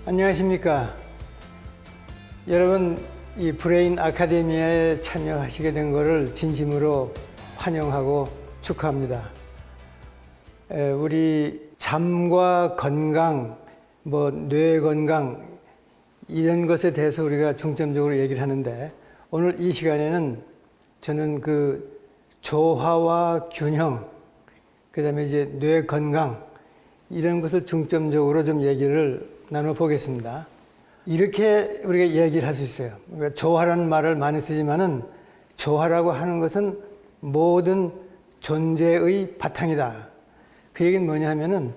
안녕하십니까. 여러분, 이 브레인 아카데미아에 참여하시게 된 것을 진심으로 환영하고 축하합니다. 우리 잠과 건강, 뇌 건강 이런 것에 대해서 우리가 중점적으로 얘기를 하는데, 오늘 이 시간에는 저는 그 조화와 균형, 그 다음에 이제 뇌 건강 이런 것을 중점적으로 좀 얘기를 나눠보겠습니다. 이렇게 우리가 얘기를 할 수 있어요. 우리가 조화라는 말을 많이 쓰지만은 조화라고 하는 것은 모든 존재의 바탕이다. 그 얘기는 뭐냐 하면은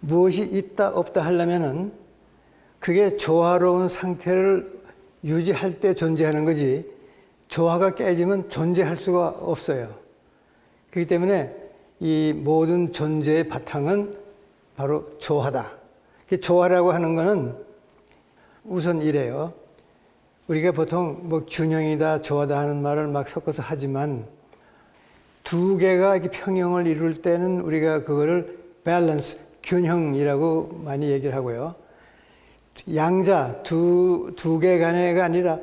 무엇이 있다 없다 하려면은 그게 조화로운 상태를 유지할 때 존재하는 거지, 조화가 깨지면 존재할 수가 없어요. 그렇기 때문에 이 모든 존재의 바탕은 바로 조화다. 조화라고 하는 거는 우선 이래요. 우리가 보통 균형이다, 조화다 하는 말을 막 섞어서 하지만 두 개가 이렇게 평형을 이룰 때는 우리가 그거를 밸런스, 균형이라고 많이 얘기를 하고요. 양자, 두 개 간의가 아니라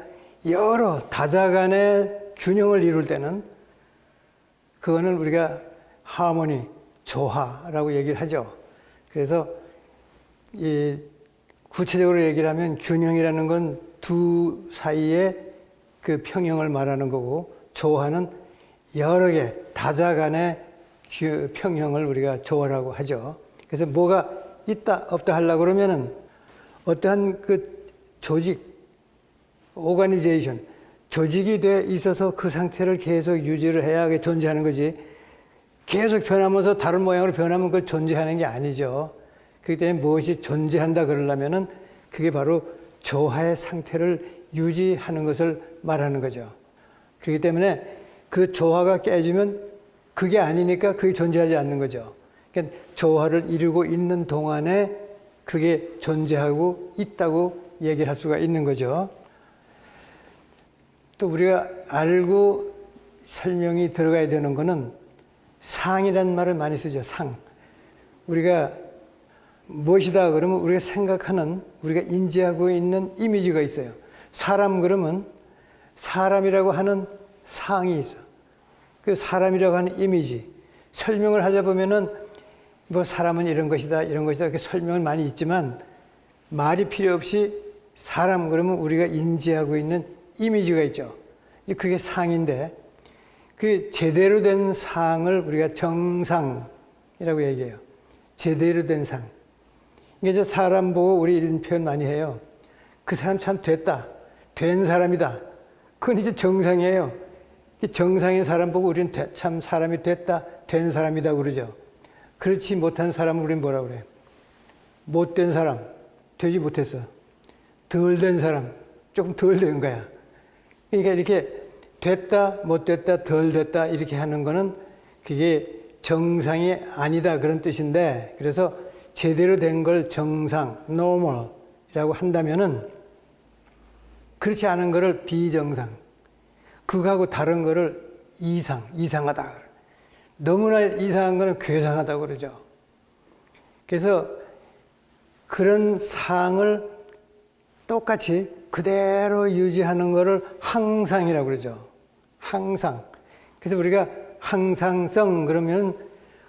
여러 다자 간의 균형을 이룰 때는 그거는 우리가 하모니, 조화라고 얘기를 하죠. 그래서 구체적으로 얘기를 하면 균형이라는 건 두 사이의 그 평형을 말하는 거고, 조화는 여러 개 다자 간의 평형을 우리가 조화라고 하죠. 그래서 뭐가 있다 없다 하려고 그러면은 어떠한 그 조직, 오가니제이션, 조직이 돼 있어서 그 상태를 계속 유지를 해야 존재하는 거지, 계속 변하면서 다른 모양으로 변하면 그걸 존재하는 게 아니죠. 그렇기 때문에 무엇이 존재한다 그러려면은 그게 바로 조화의 상태를 유지하는 것을 말하는 거죠. 그렇기 때문에 그 조화가 깨지면 그게 아니니까 그게 존재하지 않는 거죠. 그러니까 조화를 이루고 있는 동안에 그게 존재하고 있다고 얘기를 할 수가 있는 거죠. 또 우리가 알고 설명이 들어가야 되는 거는 상이라는 말을 많이 쓰죠. 상. 우리가 무엇이다 그러면 우리가 생각하는, 우리가 인지하고 있는 이미지가 있어요. 사람 그러면 사람이라고 하는 상이 있어. 그 사람이라고 하는 이미지. 설명을 하자 보면은 사람은 이런 것이다, 이런 것이다 이렇게 설명은 많이 있지만, 말이 필요 없이 사람 그러면 우리가 인지하고 있는 이미지가 있죠. 그게 상인데, 그 제대로 된 상을 우리가 정상이라고 얘기해요. 제대로 된 상. 이게 사람 보고 우리 이런 표현 많이 해요. 그 사람 참 됐다, 된 사람이다. 그건 이제 정상이에요. 정상인 사람 보고 우리는 참 사람이 됐다, 된 사람이다 그러죠. 그렇지 못한 사람을 우리는 뭐라 그래요? 못된 사람, 되지 못했어. 덜 된 사람, 조금 덜 된 거야. 그러니까 이렇게 됐다, 못 됐다, 덜 됐다 이렇게 하는 거는 그게 정상이 아니다 그런 뜻인데, 그래서 제대로 된 걸 정상, normal이라고 한다면은 그렇지 않은 거를 비정상, 그거하고 다른 거를 이상, 이상하다. 너무나 이상한 거는 괴상하다고 그러죠. 그래서 그런 상을 똑같이 그대로 유지하는 거를 항상이라고 그러죠. 항상. 그래서 우리가 항상성 그러면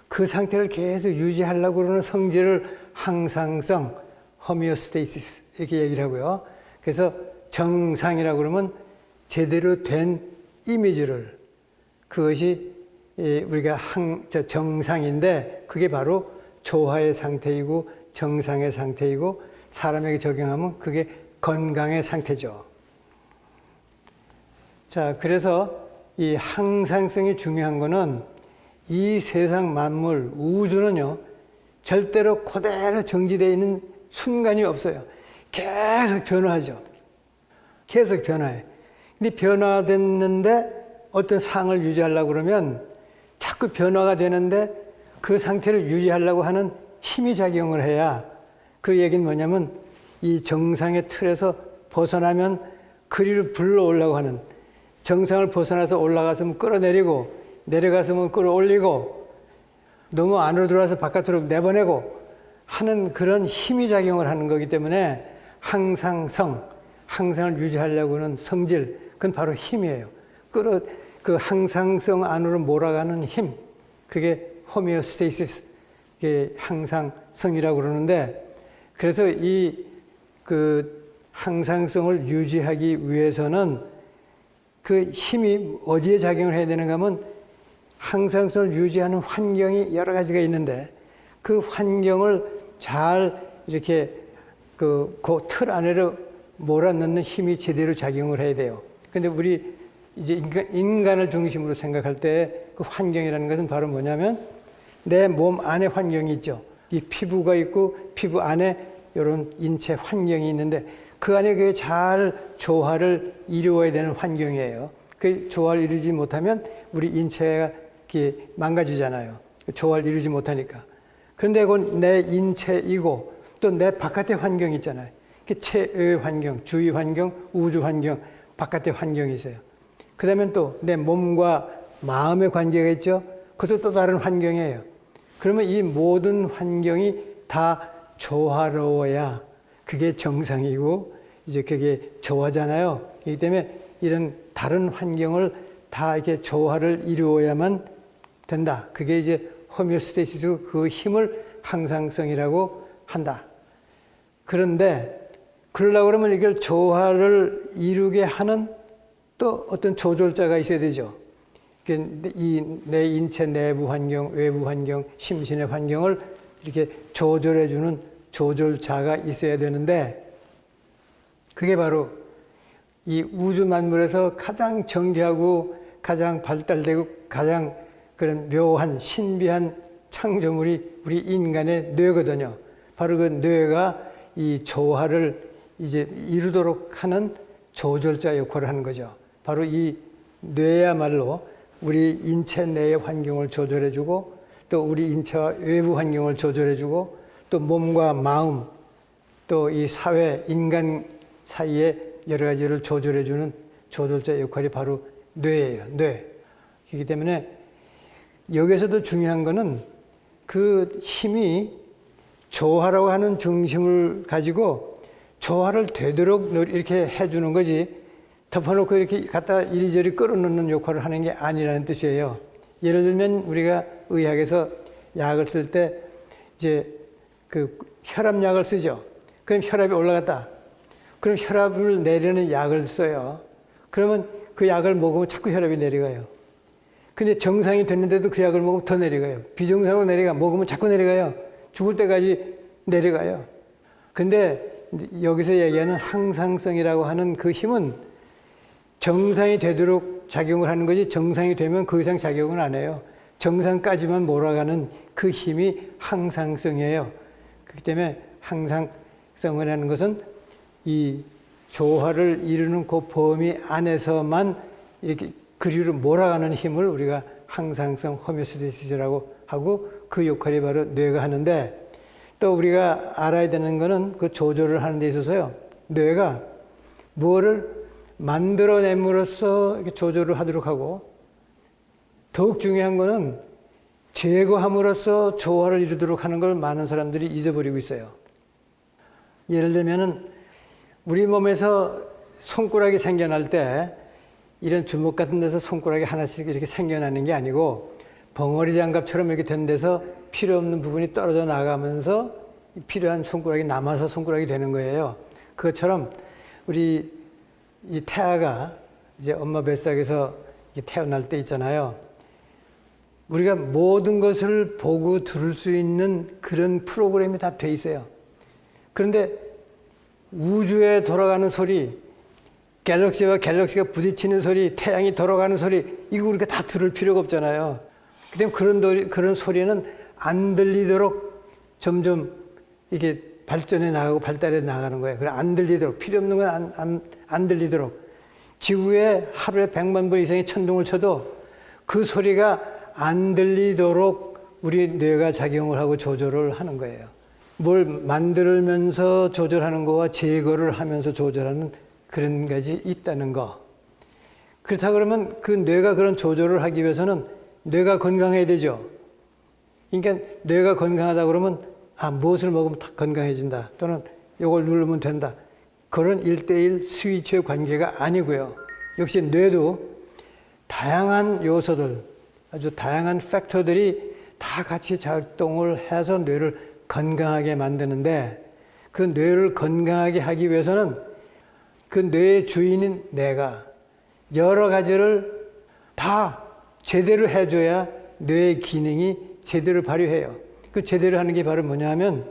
그 상태를 계속 유지하려고 그러는 성질을 항상성, 호미오스테이시스 이렇게 얘기를 하고요. 그래서 정상이라고 그러면 제대로 된 이미지를, 그것이 우리가 정상인데 그게 바로 조화의 상태이고 정상의 상태이고, 사람에게 적용하면 그게 건강의 상태죠. 자, 그래서 이 항상성이 중요한 거는 이 세상 만물, 우주는요, 절대로 그대로 정지되어 있는 순간이 없어요. 계속 변화하죠. 계속 변화해. 근데 변화됐는데 어떤 상을 유지하려고 그러면 자꾸 변화가 되는데 그 상태를 유지하려고 하는 힘이 작용을 해야, 그 얘기는 뭐냐면 이 정상의 틀에서 벗어나면 그리로 불러오려고 하는, 정상을 벗어나서 올라가서면 끌어내리고 내려가서면 끌어올리고 너무 안으로 들어와서 바깥으로 내보내고 하는 그런 힘이 작용을 하는 거기 때문에 항상성, 항상을 유지하려고 하는 성질, 그건 바로 힘이에요. 그 항상성 안으로 몰아가는 힘, 그게 호메오스테이시스, 이게 항상성이라고 그러는데, 그래서 그 항상성을 유지하기 위해서는 그 힘이 어디에 작용을 해야 되는가 하면 항상성을 유지하는 환경이 여러 가지가 있는데 그 환경을 잘 이렇게 그 틀 안으로 몰아넣는 힘이 제대로 작용을 해야 돼요. 근데 우리 이제 인간을 중심으로 생각할 때 그 환경이라는 것은 바로 뭐냐면 내 몸 안에 환경이 있죠. 이 피부가 있고 피부 안에 이런 인체 환경이 있는데 그 안에 그게 잘 조화를 이루어야 되는 환경이에요. 그 조화를 이루지 못하면 우리 인체가 이렇게 망가지잖아요. 조화를 이루지 못하니까. 그런데 그건 내 인체이고 또 내 바깥의 환경이 있잖아요. 체의 환경, 주위 환경, 우주 환경, 바깥의 환경이 있어요. 그 다음에 또 내 몸과 마음의 관계가 있죠. 그것도 또 다른 환경이에요. 그러면 이 모든 환경이 다 조화로워야 그게 정상이고 이제 그게 조화잖아요. 그렇기 때문에 이런 다른 환경을 다 이렇게 조화를 이루어야만 된다. 그게 이제 호메오스테이시스 그 힘을 항상성이라고 한다. 그런데 그러려고 그러면 이걸 조화를 이루게 하는 또 어떤 조절자가 있어야 되죠. 내 인체 내부 환경, 외부 환경, 심신의 환경을 이렇게 조절해주는 조절자가 있어야 되는데 그게 바로 이 우주 만물에서 가장 정교하고 가장 발달되고 가장 그런 묘한 신비한 창조물이 우리 인간의 뇌거든요. 바로 그 뇌가 이 조화를 이제 이루도록 하는 조절자 역할을 하는 거죠. 바로 이 뇌야말로 우리 인체 내의 환경을 조절해주고 또 우리 인체와 외부 환경을 조절해주고 또 몸과 마음 또 이 사회 인간 사이에 여러 가지를 조절해주는 조절자 역할이 바로 뇌예요. 뇌. 그렇기 때문에 여기서도 중요한 거는 그 힘이 조화라고 하는 중심을 가지고 조화를 되도록 이렇게 해주는 거지 덮어놓고 이렇게 갖다 이리저리 끌어넣는 역할을 하는 게 아니라는 뜻이에요. 예를 들면 우리가 의학에서 약을 쓸 때 이제 그 혈압약을 쓰죠. 그럼 혈압이 올라갔다. 그럼 혈압을 내리는 약을 써요. 그러면 그 약을 먹으면 자꾸 혈압이 내려가요. 근데 정상이 됐는데도 그 약을 먹으면 더 내려가요. 비정상으로 먹으면 자꾸 내려가요. 죽을 때까지 내려가요. 근데 여기서 얘기하는 항상성이라고 하는 그 힘은 정상이 되도록 작용을 하는 거지 정상이 되면 그 이상 작용을 안 해요. 정상까지만 몰아가는 그 힘이 항상성이에요. 그렇기 때문에 항상성이라는 것은 이 조화를 이루는 그 범위 안에서만 이렇게 그리로 몰아가는 힘을 우리가 항상성 호메오스테시스라고 하고 그 역할이 바로 뇌가 하는데 또 우리가 알아야 되는 거는 그 조절을 하는 데 있어서요. 뇌가 무엇을 만들어냄으로써 이렇게 조절을 하도록 하고 더욱 중요한 거는 제거함으로써 조화를 이루도록 하는 걸 많은 사람들이 잊어버리고 있어요. 예를 들면은 우리 몸에서 손가락이 생겨날 때 이런 주먹 같은 데서 손가락이 하나씩 이렇게 생겨나는 게 아니고 벙어리 장갑처럼 이렇게 된 데서 필요 없는 부분이 떨어져 나가면서 필요한 손가락이 남아서 손가락이 되는 거예요. 그것처럼 우리 이 태아가 이제 엄마 뱃속에서 태어날 때 있잖아요. 우리가 모든 것을 보고 들을 수 있는 그런 프로그램이 다 돼 있어요. 그런데 우주에 돌아가는 소리, 갤럭시와 갤럭시가 부딪히는 소리, 태양이 돌아가는 소리, 이거 우리가 다 들을 필요가 없잖아요. 그런 소리는 안 들리도록 점점 이게 발전해 나가고 발달해 나가는 거예요. 그래 안 들리도록, 필요 없는 건 안 들리도록. 지구에 하루에 100만 번 이상의 천둥을 쳐도 그 소리가 안 들리도록 우리 뇌가 작용을 하고 조절을 하는 거예요. 뭘 만들면서 조절하는 거와 제거를 하면서 조절하는 그런 것이 있다는 거. 그렇다 그러면 그 뇌가 그런 조절을 하기 위해서는 뇌가 건강해야 되죠. 그러니까 뇌가 건강하다 그러면 무엇을 먹으면 더 건강해진다. 또는 이걸 누르면 된다. 그런 1대1 스위치의 관계가 아니고요. 역시 뇌도 다양한 요소들, 아주 다양한 팩터들이 다 같이 작동을 해서 뇌를 건강하게 만드는데, 그 뇌를 건강하게 하기 위해서는 그 뇌의 주인인 내가 여러 가지를 다 제대로 해줘야 뇌의 기능이 제대로 발휘해요. 그 제대로 하는 게 바로 뭐냐 하면,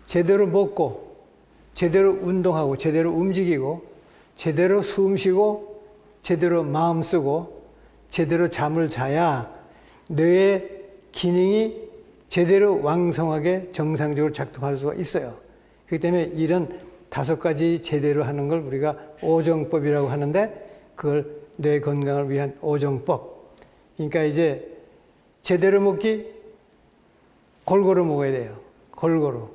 제대로 먹고, 제대로 운동하고, 제대로 움직이고, 제대로 숨 쉬고, 제대로 마음 쓰고, 제대로 잠을 자야 뇌의 기능이 제대로 왕성하게 정상적으로 작동할 수가 있어요. 그렇기 때문에 이런 5가지 제대로 하는 걸 우리가 오정법이라고 하는데, 그걸 뇌 건강을 위한 오정법. 그러니까 이제 제대로 먹기, 골고루 먹어야 돼요. 골고루.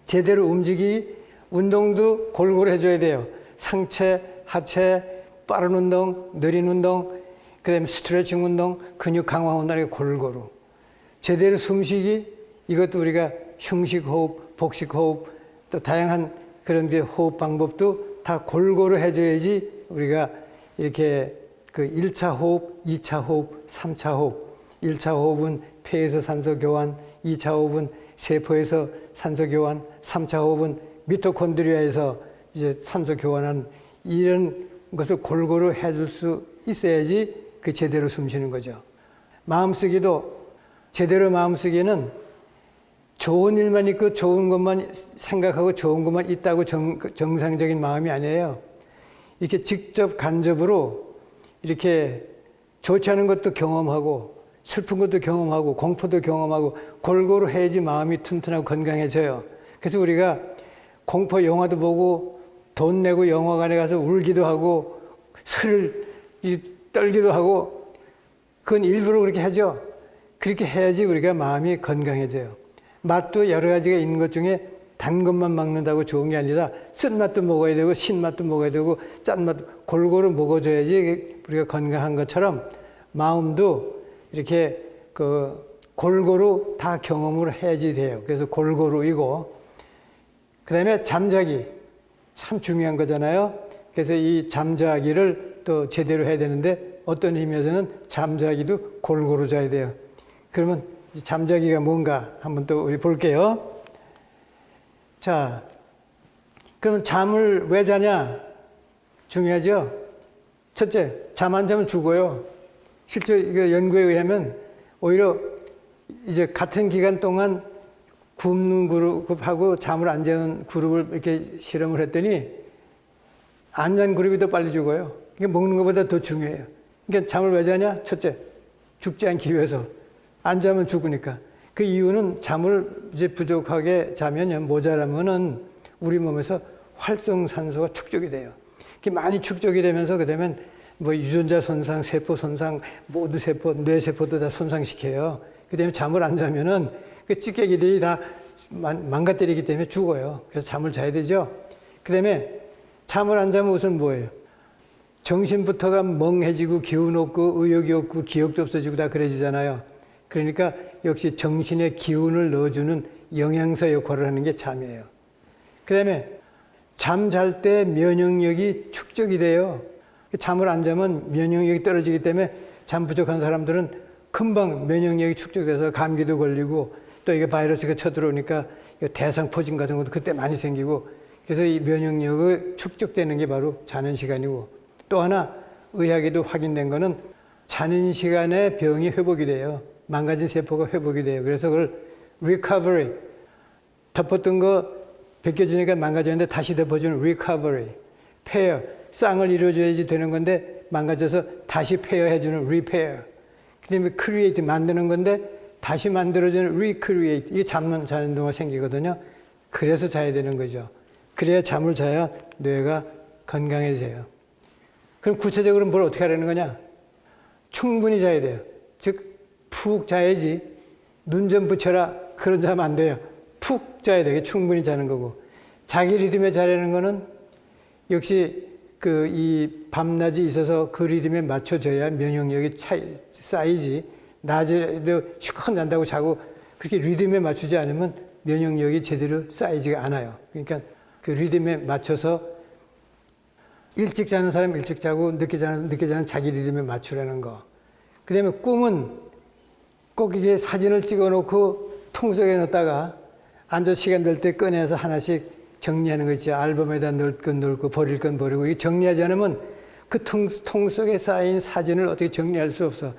제대로 움직이기, 운동도 골고루 해줘야 돼요. 상체, 하체, 빠른 운동, 느린 운동, 그 다음에 스트레칭 운동, 근육 강화 운동, 이렇게 골고루. 제대로 숨쉬기, 이것도 우리가 흉식호흡, 복식호흡, 또 다양한 그런 데 호흡 방법도 다 골고루 해줘야지 우리가 이렇게 그 1차 호흡, 2차 호흡, 3차 호흡. 1차 호흡은 폐에서 산소 교환, 2차 호흡은 세포에서 산소 교환, 3차 호흡은 미토콘드리아에서 이제 산소 교환하는, 이런 것을 골고루 해줄 수 있어야지 그 제대로 숨 쉬는 거죠. 마음쓰기도, 제대로 마음쓰기는 좋은 일만 있고 좋은 것만 생각하고 좋은 것만 있다고 정상적인 마음이 아니에요. 이렇게 직접 간접으로 이렇게 좋지 않은 것도 경험하고 슬픈 것도 경험하고 공포도 경험하고 골고루 해야지 마음이 튼튼하고 건강해져요. 그래서 우리가 공포 영화도 보고 돈 내고 영화관에 가서 울기도 하고 소리를 떨기도 하고, 그건 일부러 그렇게 하죠. 그렇게 해야지 우리가 마음이 건강해져요. 맛도 여러 가지가 있는 것 중에 단 것만 먹는다고 좋은 게 아니라 쓴맛도 먹어야 되고 신맛도 먹어야 되고 짠맛도 골고루 먹어줘야지 우리가 건강한 것처럼, 마음도 이렇게 그 골고루 다 경험을 해야지 돼요. 그래서 골고루이고, 그 다음에 잠자기 참 중요한 거잖아요. 그래서 이 잠자기를 또 제대로 해야 되는데, 어떤 의미에서는 잠자기도 골고루 자야 돼요. 그러면 잠자기가 뭔가 한번 또 우리 볼게요. 자, 그러면 잠을 왜 자냐? 중요하죠? 첫째, 잠 안 자면 죽어요. 실제 이거 연구에 의하면 오히려 이제 같은 기간 동안 굶는 그룹하고 잠을 안 자는 그룹을 이렇게 실험을 했더니 안 잔 그룹이 더 빨리 죽어요. 이게 먹는 것보다 더 중요해요. 그러니까 잠을 왜 자냐? 첫째, 죽지 않기 위해서. 안 자면 죽으니까. 그 이유는 잠을 이제 부족하게 자면요, 모자라면은 우리 몸에서 활성산소가 축적이 돼요. 그게 많이 축적이 되면서 그다음에 뭐 유전자 손상, 세포 손상, 모두 세포, 뇌 세포도 다 손상시켜요. 그다음에 잠을 안 자면은 그 찌개기들이 다 망가뜨리기 때문에 죽어요. 그래서 잠을 자야 되죠. 그다음에 잠을 안 자면 우선 뭐예요? 정신부터가 멍해지고 기운 없고 의욕이 없고 기억도 없어지고 다 그래지잖아요. 그러니까 역시 정신에 기운을 넣어주는 영양소 역할을 하는 게 잠이에요. 그 다음에 잠 잘 때 면역력이 축적이 돼요. 잠을 안 자면 면역력이 떨어지기 때문에 잠 부족한 사람들은 금방 면역력이 축적돼서 감기도 걸리고, 또 이게 바이러스가 쳐들어오니까 대상포진 같은 것도 그때 많이 생기고, 그래서 이 면역력이 축적되는 게 바로 자는 시간이고, 또 하나 의학에도 확인된 거는 자는 시간에 병이 회복이 돼요. 망가진 세포가 회복이 돼요. 그래서 그걸 recovery, 덮었던 거 벗겨지니까 망가졌는데 다시 덮어주는 recovery, repair, 쌍을 이루어줘야지 되는 건데 망가져서 다시 페어해주는 repair, 그 다음에 create, 만드는 건데 다시 만들어주는 recreate, 이게 잠만 자는 동안 생기거든요. 그래서 자야 되는 거죠. 그래야 잠을 자야 뇌가 건강해져요. 그럼 구체적으로 뭘 어떻게 하려는 거냐? 충분히 자야 돼요. 즉 푹 자야지. 눈 좀 붙여라, 그런 자면 안 돼요. 푹 자야 되게 충분히 자는 거고, 자기 리듬에 자려는 거는 역시 그 이 밤낮이 있어서 그 리듬에 맞춰져야 면역력이 쌓이지. 낮에도 시컷 잔다고 자고 그렇게 리듬에 맞추지 않으면 면역력이 제대로 쌓이지가 않아요. 그러니까 그 리듬에 맞춰서 일찍 자는 사람 일찍 자고 늦게 자는 자기 리듬에 맞추라는 거. 그다음에 꿈은 꼭 이게 사진을 찍어놓고 통 속에 넣었다가 앉아 시간 될 때 꺼내서 하나씩 정리하는 거 있죠. 앨범에다 넣을 건 넣고 버릴 건 버리고 이게 정리하지 않으면 그 통 속에 쌓인 사진을 어떻게 정리할 수 없어.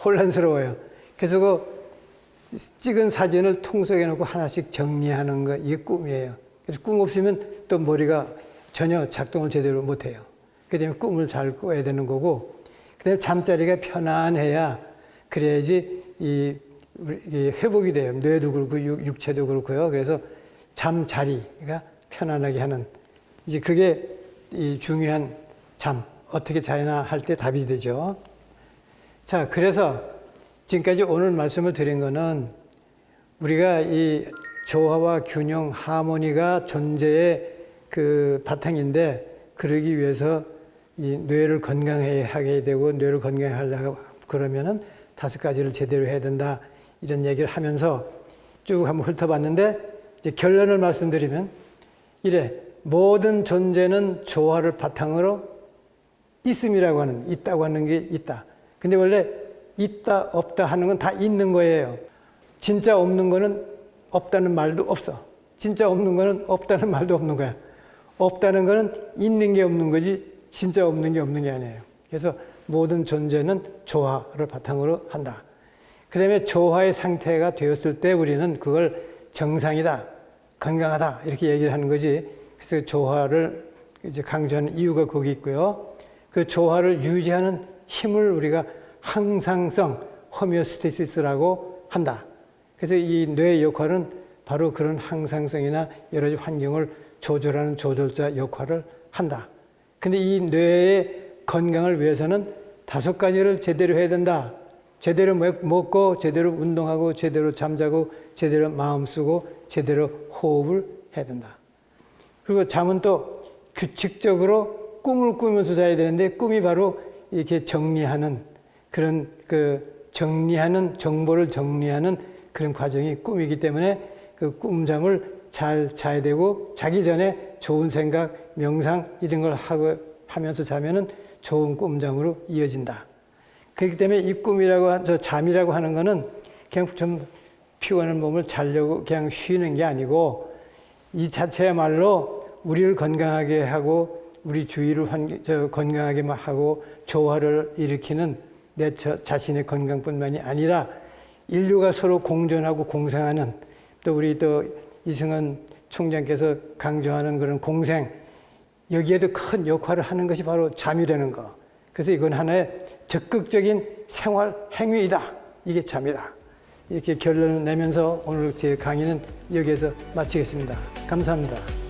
혼란스러워요. 그래서 그 찍은 사진을 통 속에 넣고 하나씩 정리하는 거 이게 꿈이에요. 그래서 꿈 없으면 또 머리가 전혀 작동을 제대로 못해요. 그 다음에 꿈을 잘 꿔야 되는 거고, 그 다음에 잠자리가 편안해야 그래야지 이게 회복이 돼요. 뇌도 그렇고 육체도 그렇고요. 그래서 잠자리가 편안하게 하는, 이제 그게 이 중요한 잠, 어떻게 자야나 할 때 답이 되죠. 자, 그래서 지금까지 오늘 말씀을 드린 거는 우리가 이 조화와 균형, 하모니가 존재의 그 바탕인데, 그러기 위해서 이 뇌를 건강하게 하게 되고, 뇌를 건강하게 하려고 그러면은 5가지를 제대로 해야 된다. 이런 얘기를 하면서 쭉 한번 훑어봤는데, 이제 결론을 말씀드리면, 이래, 모든 존재는 조화를 바탕으로 있음이라고 하는, 있다고 하는 게 있다. 근데 원래 있다, 없다 하는 건 다 있는 거예요. 진짜 없는 거는 없다는 말도 없어. 진짜 없는 거는 없다는 말도 없는 거야. 없다는 거는 있는 게 없는 거지, 진짜 없는 게 없는 게 아니에요. 그래서 모든 존재는 조화를 바탕으로 한다. 그 다음에 조화의 상태가 되었을 때 우리는 그걸 정상이다, 건강하다, 이렇게 얘기를 하는 거지. 그래서 조화를 이제 강조하는 이유가 거기 있고요. 그 조화를 유지하는 힘을 우리가 항상성, 호메오스테시스라고 한다. 그래서 이 뇌의 역할은 바로 그런 항상성이나 여러 가지 환경을 조절하는 조절자 역할을 한다. 근데 이 뇌의 건강을 위해서는 5가지를 제대로 해야 된다. 제대로 먹고, 제대로 운동하고, 제대로 잠자고, 제대로 마음 쓰고, 제대로 호흡을 해야 된다. 그리고 잠은 또 규칙적으로 꿈을 꾸면서 자야 되는데, 꿈이 바로 이렇게 정리하는 그런 정보를 정리하는 그런 과정이 꿈이기 때문에 그 꿈잠을 잘 자야 되고, 자기 전에 좋은 생각, 명상 이런 걸 하면서 자면은 좋은 꿈잠으로 이어진다. 그렇기 때문에 이 꿈이라고, 잠이라고 하는 거는 그냥 좀 피곤한 몸을 자려고 그냥 쉬는 게 아니고, 이 자체야말로 우리를 건강하게 하고, 우리 주위를 건강하게 하고, 조화를 일으키는 내 자신의 건강뿐만이 아니라 인류가 서로 공존하고 공생하는, 또 우리 또 이승헌 총장께서 강조하는 그런 공생, 여기에도 큰 역할을 하는 것이 바로 잠이라는 거. 그래서 이건 하나의 적극적인 생활 행위이다. 이게 잠이다. 이렇게 결론을 내면서 오늘 제 강의는 여기에서 마치겠습니다. 감사합니다.